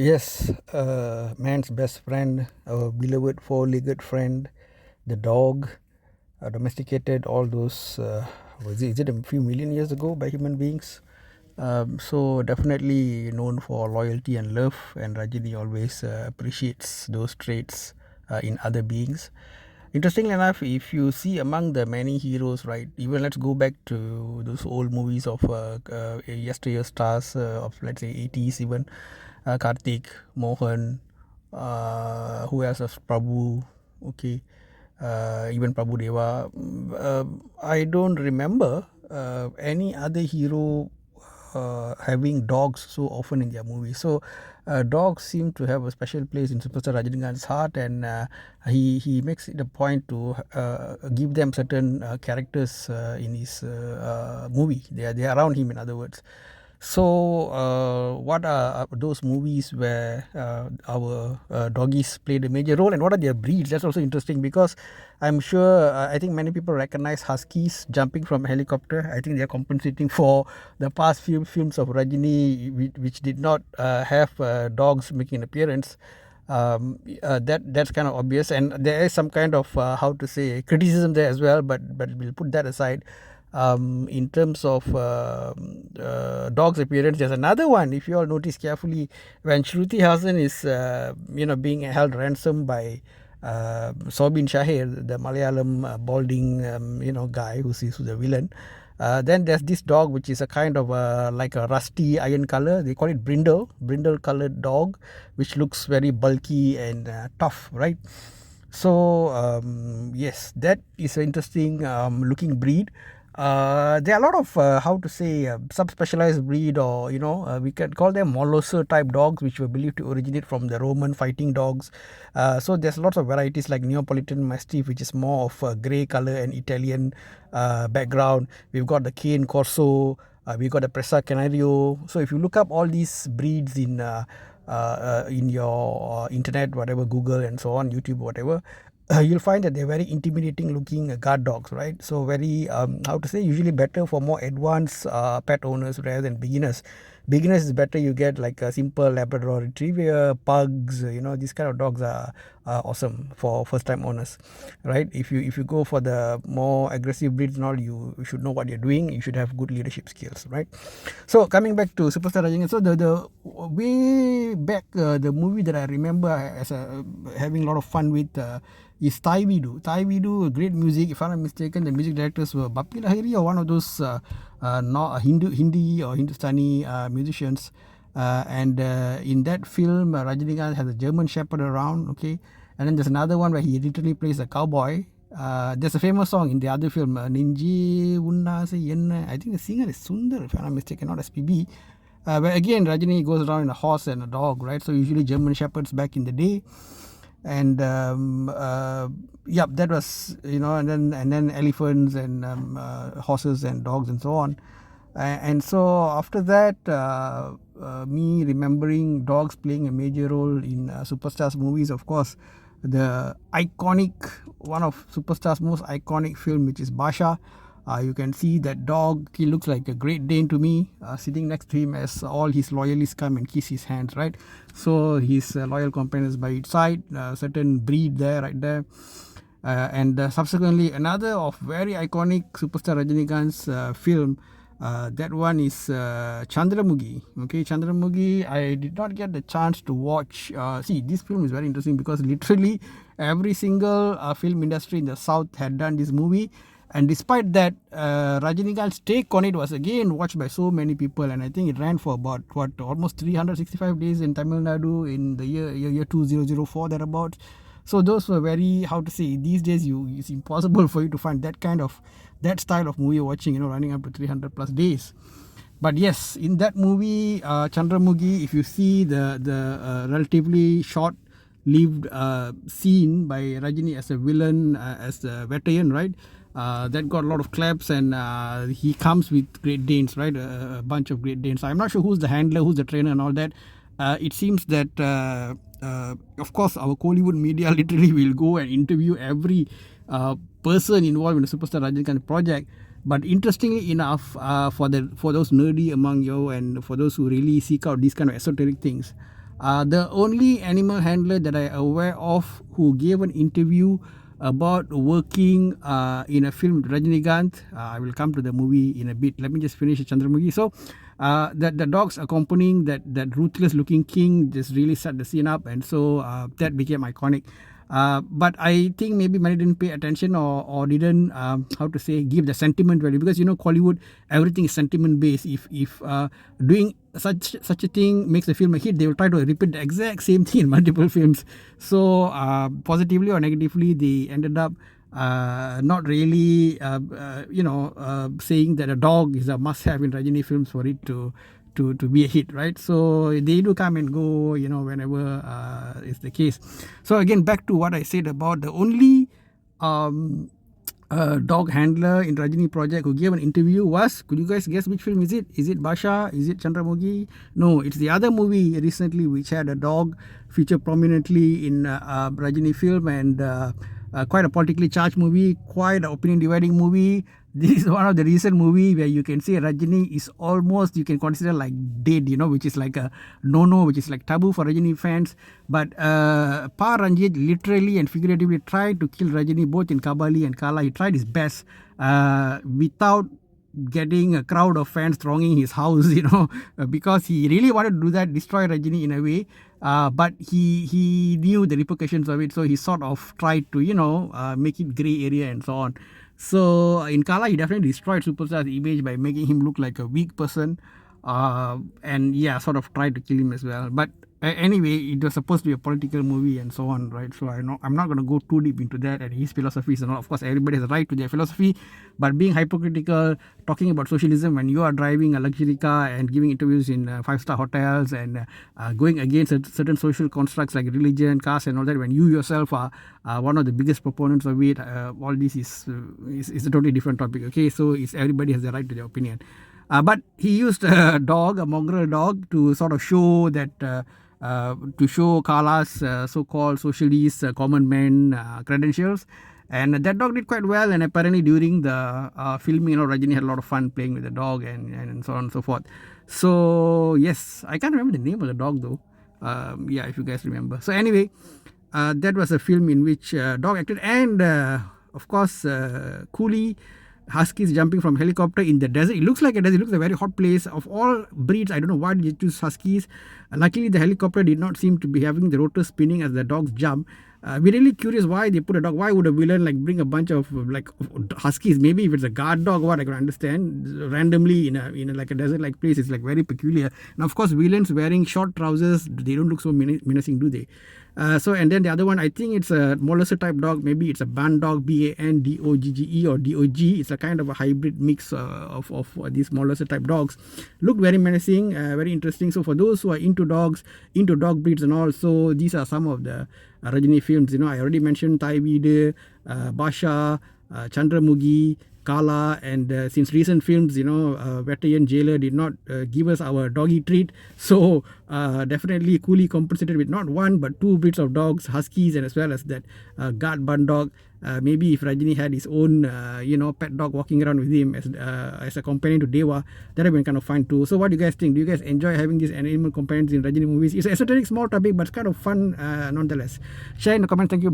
Yes, man's best friend, our beloved four-legged friend, the dog, domesticated all those, is it a few million years ago by human beings? So definitely known for loyalty and love, and Rajini always appreciates those traits in other beings. Interestingly enough, if you see among the many heroes, right, even let's go back to those old movies of yesteryear stars of, let's say, 80s even, Karthik, Mohan, who else was Prabhu, okay, even Prabhu Deva. I don't remember any other hero having dogs so often in their movies. So dogs seem to have a special place in Superstar Rajinikanth's heart, and he makes it a point to give them certain characters in his movie. They are around him, in other words. So, what are those movies where our doggies played a major role, and what are their breeds? That's also interesting because I'm sure I think many people recognize huskies jumping from a helicopter. I think they are compensating for the past few films of Rajini, which did not have dogs making an appearance. That's kind of obvious, and there is some kind of how to say criticism there as well. But we'll put that aside. In terms of dog's appearance, there's another one. If you all notice carefully, when Shruti Hassan is being held ransom by Sobin Shahir, the Malayalam balding guy who's the villain. Then there's this dog which is a kind of like a rusty iron color. They call it brindle colored dog, which looks very bulky and tough, right? So yes, that is an interesting looking breed. There are a lot of how to say subspecialized breed, or we can call them molosser type dogs, which were believed to originate from the Roman fighting dogs. So there's lots of varieties like Neapolitan Mastiff, which is more of a grey color and Italian background. We've got the Cane Corso. We've got the Presa Canario. So if you look up all these breeds in your internet, whatever, Google and so on, YouTube, whatever, you'll find that they're very intimidating looking guard dogs, right? So very how to say, usually better for more advanced pet owners rather than beginners. Beginners is better, you get like a simple Labrador Retriever, pugs, these kind of dogs are awesome for first time owners, right? If you go for the more aggressive breeds and all, you should know what you're doing. You should have good leadership skills, right? So coming back to Superstar Rajinikanth, so the way back, the movie that I remember as having a lot of fun with is Thai Vidu. Thai Vidu, great music. If I'm not mistaken, the music directors were Bappi Lahiri or one of those Hindi or Hindustani musicians. And in that film, Rajinikanth has a German Shepherd around, okay? And then there's another one where he literally plays a cowboy. There's a famous song in the other film, Ninji Unna Se Yenna. I think the singer is Sundar, if I'm not mistaken, not SPB. Where again, Rajini goes around in a horse and a dog, right? So usually German Shepherds back in the day. And that was, and then elephants and horses and dogs and so on. And so after that, me remembering dogs playing a major role in Superstar's movies, of course, the iconic, one of Superstar's most iconic film, which is Basha. You can see that dog, he looks like a Great Dane to me, sitting next to him as all his loyalists come and kiss his hands, right? So his loyal companions by its side, certain breed there, right there. And subsequently, another of very iconic Superstar Rajinikanth's film, that one is Chandramukhi. Okay, Chandramukhi, I did not get the chance to watch. See, this film is very interesting because literally every single film industry in the South had done this movie. And despite that, Rajinikanth's take on it was again watched by so many people, and I think it ran for about almost 365 days in Tamil Nadu in the year 2004 thereabouts. So those were very, how to say, these days it's impossible for you to find that style of movie watching, running up to 300 plus days. But yes, in that movie, Chandramukhi, if you see the relatively short-lived scene by Rajini as a villain, as a veteran, right? That got a lot of claps, and he comes with Great Danes, right? A bunch of Great Danes. I'm not sure who's the handler, who's the trainer, and all that. It seems that, of course, our Kollywood media literally will go and interview every person involved in the Superstar Rajinikanth project. But interestingly enough, for those nerdy among you and for those who really seek out these kind of esoteric things, The only animal handler that I aware of who gave an interview about working in a film Rajinikanth. I will come to the movie in a bit. Let me just finish Chandramukhi. So that the dogs accompanying that ruthless looking king just really set the scene up, and so that became iconic. But I think maybe many didn't pay attention or didn't how to say give the sentiment value, because Hollywood, everything is sentiment based. If doing such a thing makes the film a hit, they will try to repeat the exact same thing in multiple films. So positively or negatively, they ended up not really saying that a dog is a must have in Rajini films for it to be a hit, right? So they do come and go, whenever is the case. So again, back to what I said about the only dog handler in Rajini project who gave an interview was, could you guys guess which film is it? Is it Basha? Is it Chandramukhi? No, it's the other movie recently which had a dog featured prominently in Rajini film, and quite a politically charged movie, quite an opinion dividing movie. This is one of the recent movie where you can say Rajini is almost, you can consider like dead, which is like a no-no, which is like taboo for Rajini fans. But Pa Ranjit literally and figuratively tried to kill Rajini both in Kabali and Kala. He tried his best without getting a crowd of fans thronging his house, because he really wanted to do that, destroy Rajini in a way. But he knew the repercussions of it, so he sort of tried to, make it grey area and so on. So in Kala, he definitely destroyed Superstar's image by making him look like a weak person, and sort of tried to kill him as well. But anyway, it was supposed to be a political movie and so on, right? So I'm not going to go too deep into that and his philosophies and all. Of course, everybody has a right to their philosophy, but being hypocritical, talking about socialism when you are driving a luxury car and giving interviews in 5-star hotels, and going against certain social constructs like religion, caste and all that, when you yourself are one of the biggest proponents of it, all this is a totally different topic, okay? So everybody has the right to their opinion. But he used a dog, a mongrel dog, to sort of show that to show Kala's so-called socialist common man credentials. And that dog did quite well, and apparently during the filming, Rajini had a lot of fun playing with the dog and so on and so forth. So yes, I can't remember the name of the dog though. If you guys remember. So anyway, that was a film in which dog acted, and of course Coolie, huskies jumping from helicopter in the desert. It looks like a desert. It looks like a very hot place. Of all breeds, I don't know why they choose huskies. Luckily, the helicopter did not seem to be having the rotor spinning as the dogs jump. We're really curious why they put a dog. Why would a villain bring a bunch of huskies? Maybe if it's a guard dog, what I can understand. Randomly in a like a desert like place, it's very peculiar. And of course, villains wearing short trousers, they don't look so menacing, do they? So and then the other one, I think it's a molosser type dog. Maybe it's a ban dog, Bandogge or Dog. It's a kind of a hybrid mix of these molosser type dogs. Looked very menacing, very interesting. So for those who are into dogs, into dog breeds and all, so these are some of the Rajini films. I already mentioned Thai Vida, Basha, Chandramukhi, Kala, and since recent films, Veteran Jailer did not give us our doggy treat, so definitely Coolie compensated with not one but two breeds of dogs, huskies, and as well as that guard bun dog. Maybe if Rajini had his own pet dog walking around with him as a companion to Deva, that would have been kind of fun too. So what do you guys think? Do you guys enjoy having these animal companions in Rajini movies? It's an esoteric small topic, but it's kind of fun nonetheless. Share in the comments. Thank you.